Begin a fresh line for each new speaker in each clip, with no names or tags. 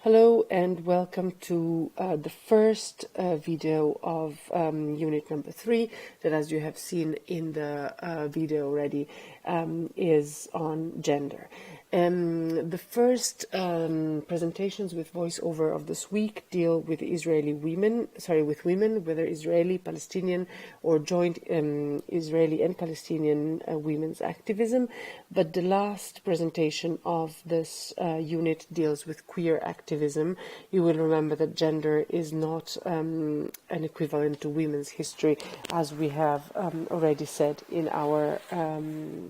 Hello and welcome to the first video of unit number 3 that, as you have seen in the video already, is on gender. The first presentations with voiceover of this week deal with with women, whether Israeli, Palestinian or joint Israeli and Palestinian women's activism, but the last presentation of this unit deals with queer activism. You will remember that gender is not an equivalent to women's history, as we have already said in our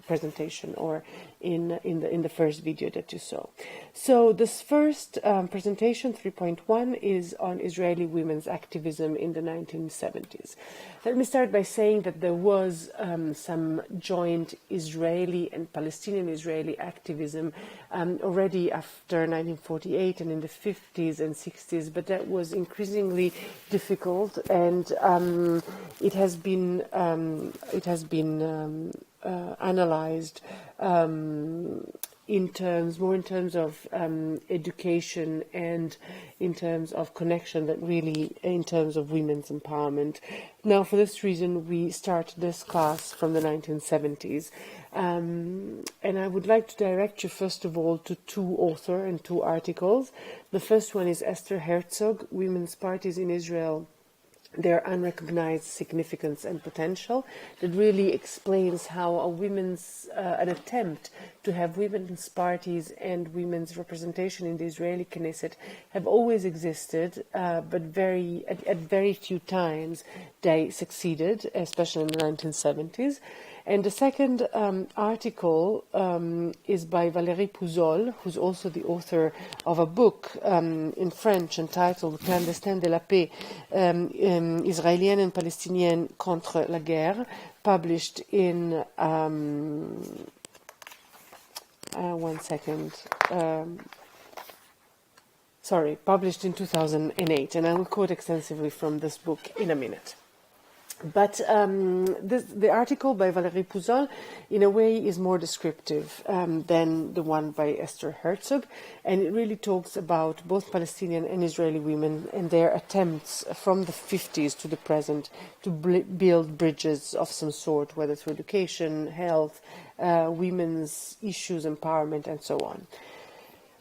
presentation or in the first video that you saw. So this first presentation, 3.1, is on Israeli women's activism in the 1970s. Let me start by saying that there was some joint Israeli and Palestinian-Israeli activism already after 1948 and in the 50s and 60s, but that was increasingly difficult, and it has been analyzed in terms of education and in terms of connection, that really in terms of women's empowerment. Now, for this reason, we start this class from the 1970s. And I would like to direct you, first of all, to two authors and two articles. The first one is Esther Herzog, Women's Parties in Israel, Their Unrecognized Significance and Potential, that really explains how an attempt to have women's parties and women's representation in the Israeli Knesset have always existed, but at very few times they succeeded, especially in the 1970s. And the second article is by Valérie Pouzol, who's also the author of a book in French entitled Clandestin de la paix, Israélienne and Palestinienne contre la guerre, published in published in 2008, and I will quote extensively from this book in a minute. But the article by Valérie Pouzol, in a way, is more descriptive than the one by Esther Herzog, and it really talks about both Palestinian and Israeli women and their attempts from the 50s to the present to build bridges of some sort, whether through education, health, women's issues, empowerment, and so on.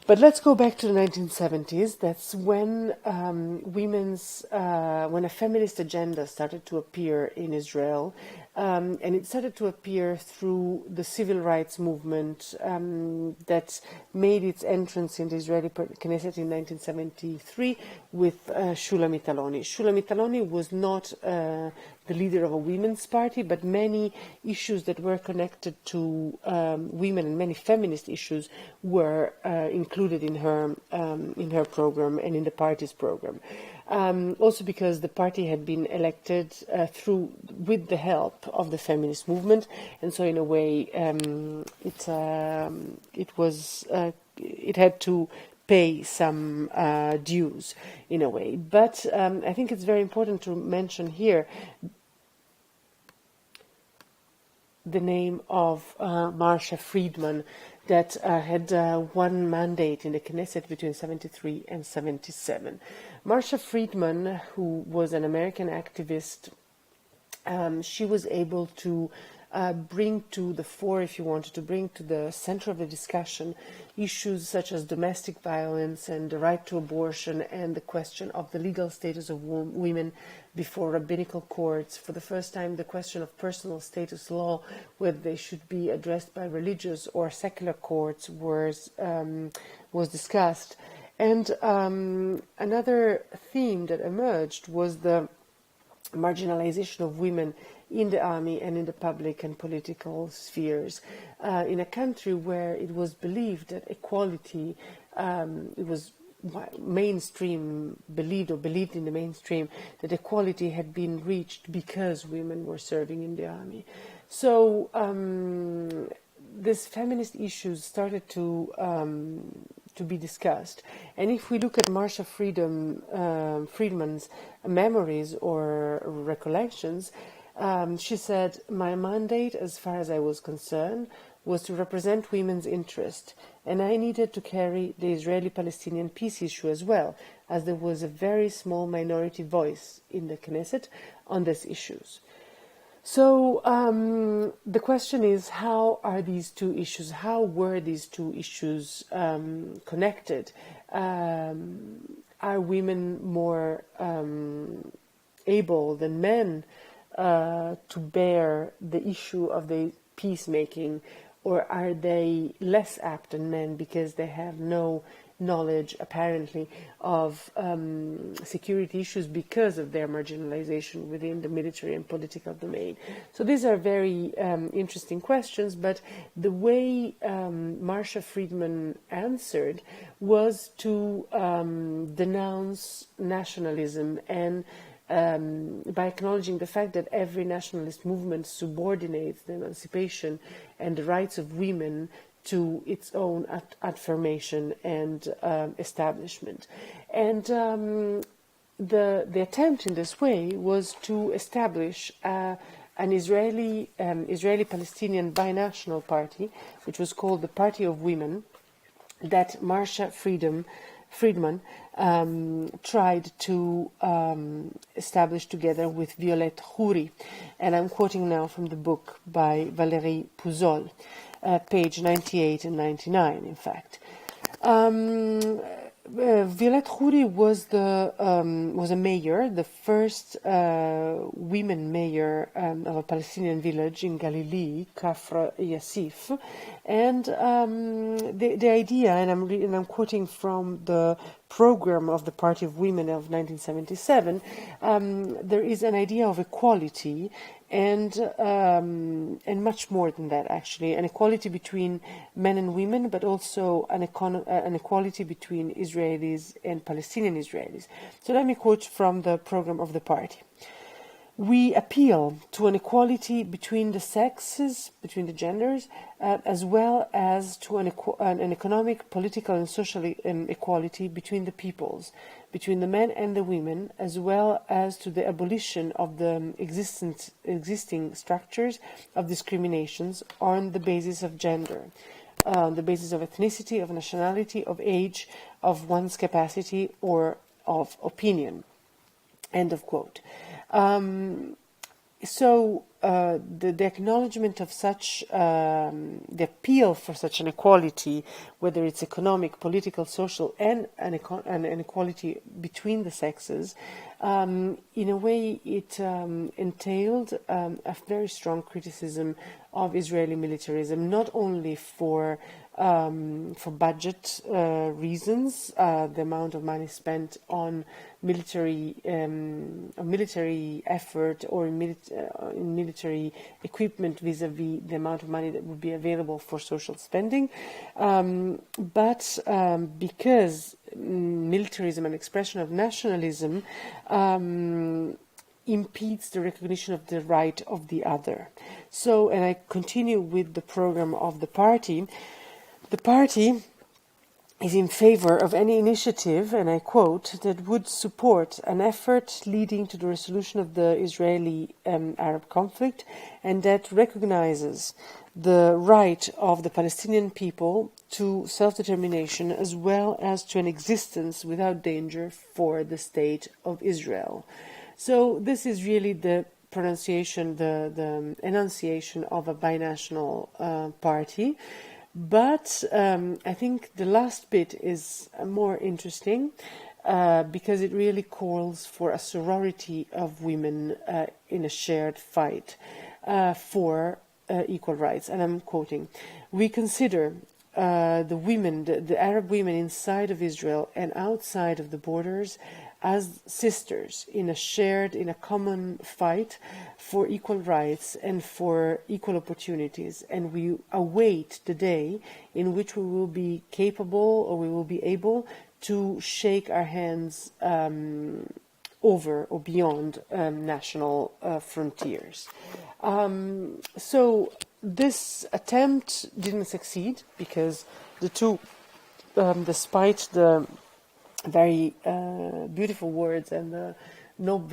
But let's go back to the 1970s. That's when when a feminist agenda started to appear in Israel, and it started to appear through the civil rights movement that made its entrance in the Israeli Knesset in 1973 with Shulamit Aloni. Shulamit Aloni was not the leader of a women's party, but many issues that were connected to women and many feminist issues were included in her program and in the party's program. Also because the party had been elected with the help of the feminist movement, and so in a way it had to pay some dues in a way. But I think it's very important to mention here the name of Marcia Friedman, that had one mandate in the Knesset between 73 and 77. Marcia Friedman, who was an American activist, she was able to bring to the fore, if you wanted to bring to the center of the discussion, issues such as domestic violence and the right to abortion and the question of the legal status of women before rabbinical courts. For the first time, the question of personal status law, whether they should be addressed by religious or secular courts, was discussed. And another theme that emerged was the marginalization of women in the army and in the public and political spheres, in a country where it was believed that equality, it was believed in the mainstream that equality had been reached because women were serving in the army. So these feminist issues started to be discussed. And if we look at Marcia Friedman's memories or recollections, she said, "My mandate, as far as I was concerned, was to represent women's interest, and I needed to carry the Israeli-Palestinian peace issue as well, as there was a very small minority voice in the Knesset on these issues. So the question is, how are these two issues, how were these two issues connected? Are women more able than men to bear the issue of the peacemaking, or are they less apt than men because they have no knowledge, apparently, of security issues because of their marginalization within the military and political domain? So these are very interesting questions, but the way Marsha Friedman answered was to denounce nationalism, and by acknowledging the fact that every nationalist movement subordinates the emancipation and the rights of women to its own affirmation and establishment. And the attempt in this way was to establish an Israeli-Palestinian binational party, which was called the Party of Women, that Marsha Friedman tried to establish together with Violette Khoury. And I'm quoting now from the book by Valérie Pouzol, page 98 and 99, in fact. Violette Khoury was a mayor, the first women mayor of a Palestinian village in Galilee, Kafr Yassif, and the idea, and I'm quoting from the program of the Party of Women of 1977. There is an idea of equality, and much more than that, actually, an equality between men and women, but also an equality between Israelis and Palestinian Israelis. So let me quote from the program of the party. We appeal to an equality between the sexes, between the genders, as well as to an economic, political, and social equality between the peoples, between the men and the women, as well as to the abolition of the existing structures of discriminations on the basis of gender, the basis of ethnicity, of nationality, of age, of one's capacity, or of opinion. End of quote. So the acknowledgement of such, the appeal for such an equality, whether it's economic, political, social, and an equality between the sexes, in a way it entailed a very strong criticism of Israeli militarism, not only for budget reasons, the amount of money spent on military effort or in military equipment vis-a-vis the amount of money that would be available for social spending, but because militarism, an expression of nationalism, impedes the recognition of the right of the other. So, and I continue with the program of the party. The party is in favor of any initiative, and I quote, that would support an effort leading to the resolution of the Israeli-Arab conflict, and that recognizes the right of the Palestinian people to self-determination, as well as to an existence without danger for the state of Israel. So this is really the pronunciation, the enunciation of a binational party. But I think the last bit is more interesting because it really calls for a sorority of women in a shared fight for equal rights. And I'm quoting, "We consider the women, the Arab women inside of Israel and outside of the borders as sisters in a common fight for equal rights and for equal opportunities, and we await the day in which we will be capable, or we will be able to shake our hands over or beyond national frontiers." So this attempt didn't succeed because the two, despite the very beautiful words and the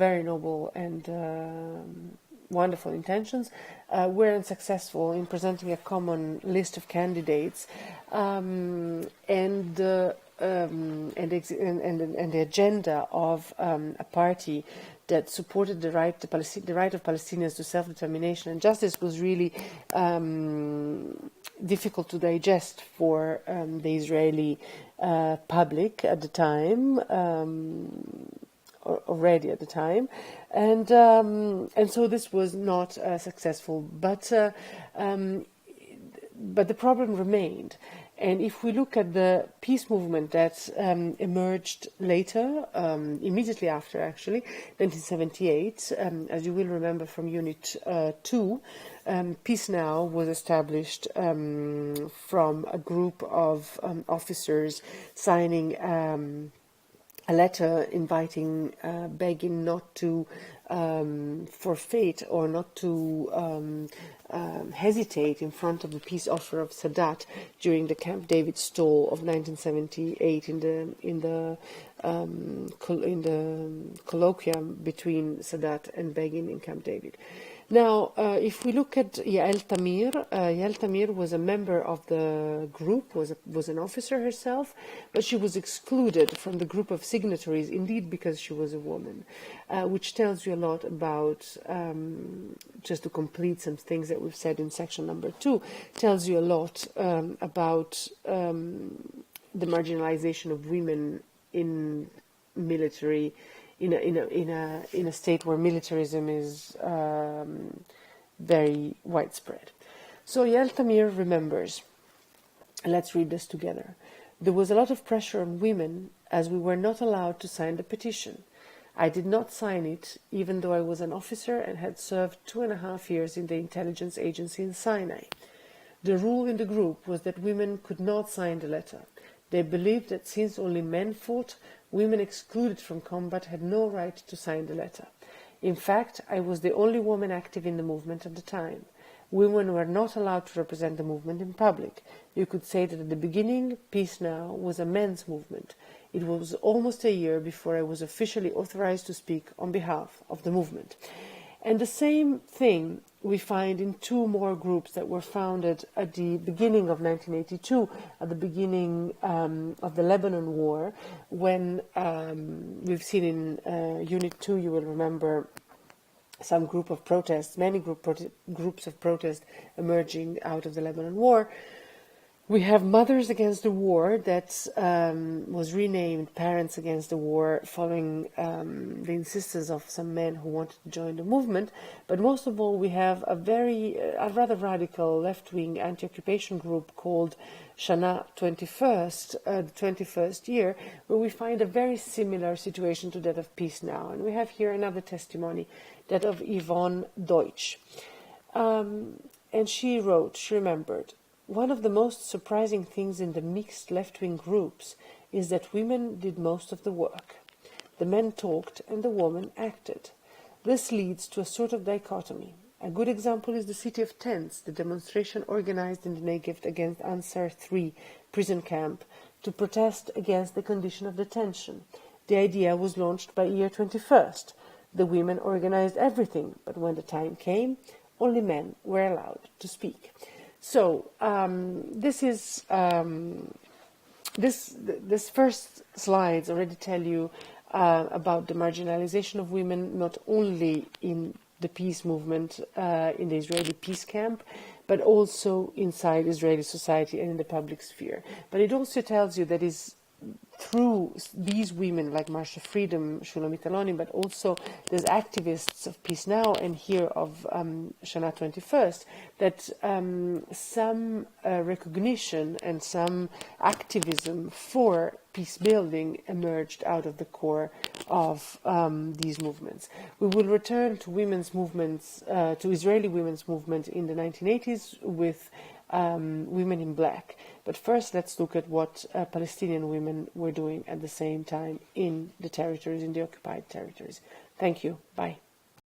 very noble and wonderful intentions, were unsuccessful in presenting a common list of candidates, and the agenda of a party that supported the right of Palestinians to self-determination and justice was really difficult to digest for the Israeli public at the time, already at the time, and so this was not successful. But the problem remained. And if we look at the peace movement that emerged later, immediately after, actually, 1978, as you will remember from Unit 2, Peace Now was established from a group of officers signing a letter inviting Begin not to forfeit or not to hesitate in front of the peace offer of Sadat during the Camp David stall of 1978 in the colloquium between Sadat and Begin in Camp David. Now, if we look at Yael Tamir was a member of the group, was an officer herself, but she was excluded from the group of signatories, indeed because she was a woman, which tells you a lot about, just to complete some things that we've said in section number 2, tells you a lot about the marginalization of women in military, in a state where militarism is very widespread. So Yael Tamir remembers, let's read this together. There was a lot of pressure on women as we were not allowed to sign the petition. I did not sign it, even though I was an officer and had served 2.5 years in the intelligence agency in Sinai. The rule in the group was that women could not sign the letter. They believed that since only men fought, women excluded from combat had no right to sign the letter. In fact, I was the only woman active in the movement at the time. Women were not allowed to represent the movement in public. You could say that at the beginning, Peace Now was a men's movement. It was almost a year before I was officially authorized to speak on behalf of the movement. And the same thing we find in 2 more groups that were founded at the beginning of 1982, at the beginning of the Lebanon War, when we've seen in Unit 2, you will remember, some group of protests, many groups of protest emerging out of the Lebanon War. We have Mothers Against the War that was renamed Parents Against the War following the insistence of some men who wanted to join the movement. But most of all, we have a rather radical left-wing anti-occupation group called Shana 21st, the 21st year, where we find a very similar situation to that of Peace Now. And we have here another testimony, that of Yvonne Deutsch. And she remembered, one of the most surprising things in the mixed left-wing groups is that women did most of the work. The men talked and the women acted. This leads to a sort of dichotomy. A good example is the City of Tents, the demonstration organized in the Negev against Ansar 3 prison camp to protest against the condition of detention. The idea was launched by Year 21st. The women organized everything, but when the time came, only men were allowed to speak. So this is this first slides already tell you about the marginalization of women, not only in the peace movement in the Israeli peace camp, but also inside Israeli society and in the public sphere. But it also tells you that is through these women like Marsha Freedom, Shulamit Aloni, but also there's activists of Peace Now and here of Shana 21st, that some recognition and some activism for peace building emerged out of the core of these movements. We will return to women's movements, to Israeli women's movement in the 1980s with Women in Black. But first, let's look at what Palestinian women were doing at the same time in the territories, in the occupied territories. Thank you. Bye.